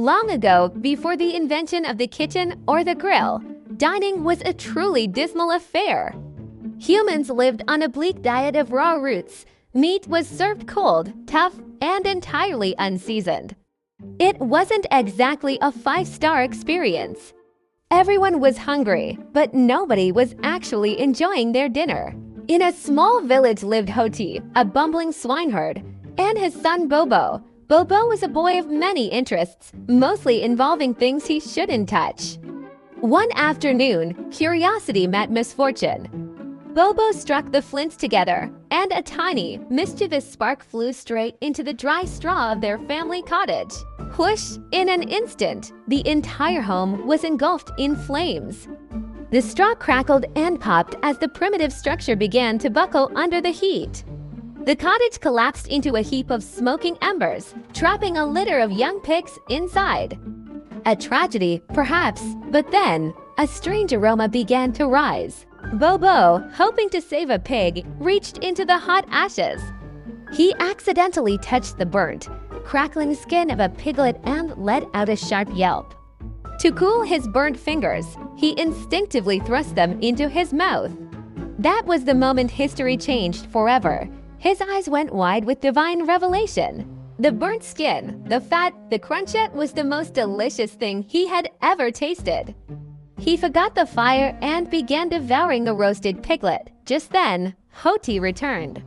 Long ago, before the invention of the kitchen or the grill, dining was a truly dismal affair. Humans lived on a bleak diet of raw roots. Meat was served cold, tough, and entirely unseasoned. It wasn't exactly a five-star experience. Everyone was hungry, but nobody was actually enjoying their dinner. In a small village lived Hoti, a bumbling swineherd, and his son Bobo. Bobo was a boy of many interests, mostly involving things he shouldn't touch. One afternoon, curiosity met misfortune. Bobo struck the flints together, and a tiny, mischievous spark flew straight into the dry straw of their family cottage. Whoosh! In an instant, the entire home was engulfed in flames. The straw crackled and popped as the primitive structure began to buckle under the heat. The cottage collapsed into a heap of smoking embers, trapping a litter of young pigs inside. A tragedy, perhaps, but then a strange aroma began to rise. Bobo, hoping to save a pig, reached into the hot ashes. He accidentally touched the burnt, crackling skin of a piglet and let out a sharp yelp. To cool his burnt fingers, he instinctively thrust them into his mouth. That was the moment history changed forever. His eyes went wide with divine revelation. The burnt skin, the fat, the crunchette was the most delicious thing he had ever tasted. He forgot the fire and began devouring a roasted piglet. Just then, Hoti returned.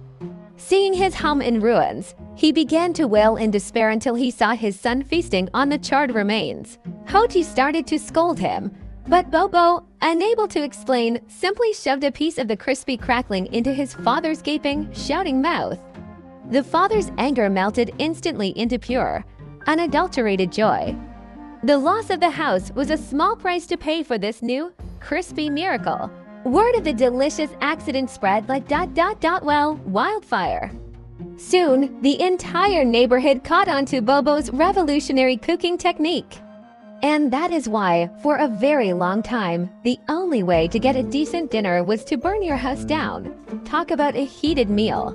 Seeing his home in ruins, he began to wail in despair until he saw his son feasting on the charred remains. Hoti started to scold him, but Bobo, unable to explain, simply shoved a piece of the crispy crackling into his father's gaping, shouting mouth. The father's anger melted instantly into pure, unadulterated joy. The loss of the house was a small price to pay for this new, crispy miracle. Word of the delicious accident spread like wildfire. Soon, the entire neighborhood caught on to Bobo's revolutionary cooking technique. And that is why, for a very long time, the only way to get a decent dinner was to burn your house down. Talk about a heated meal.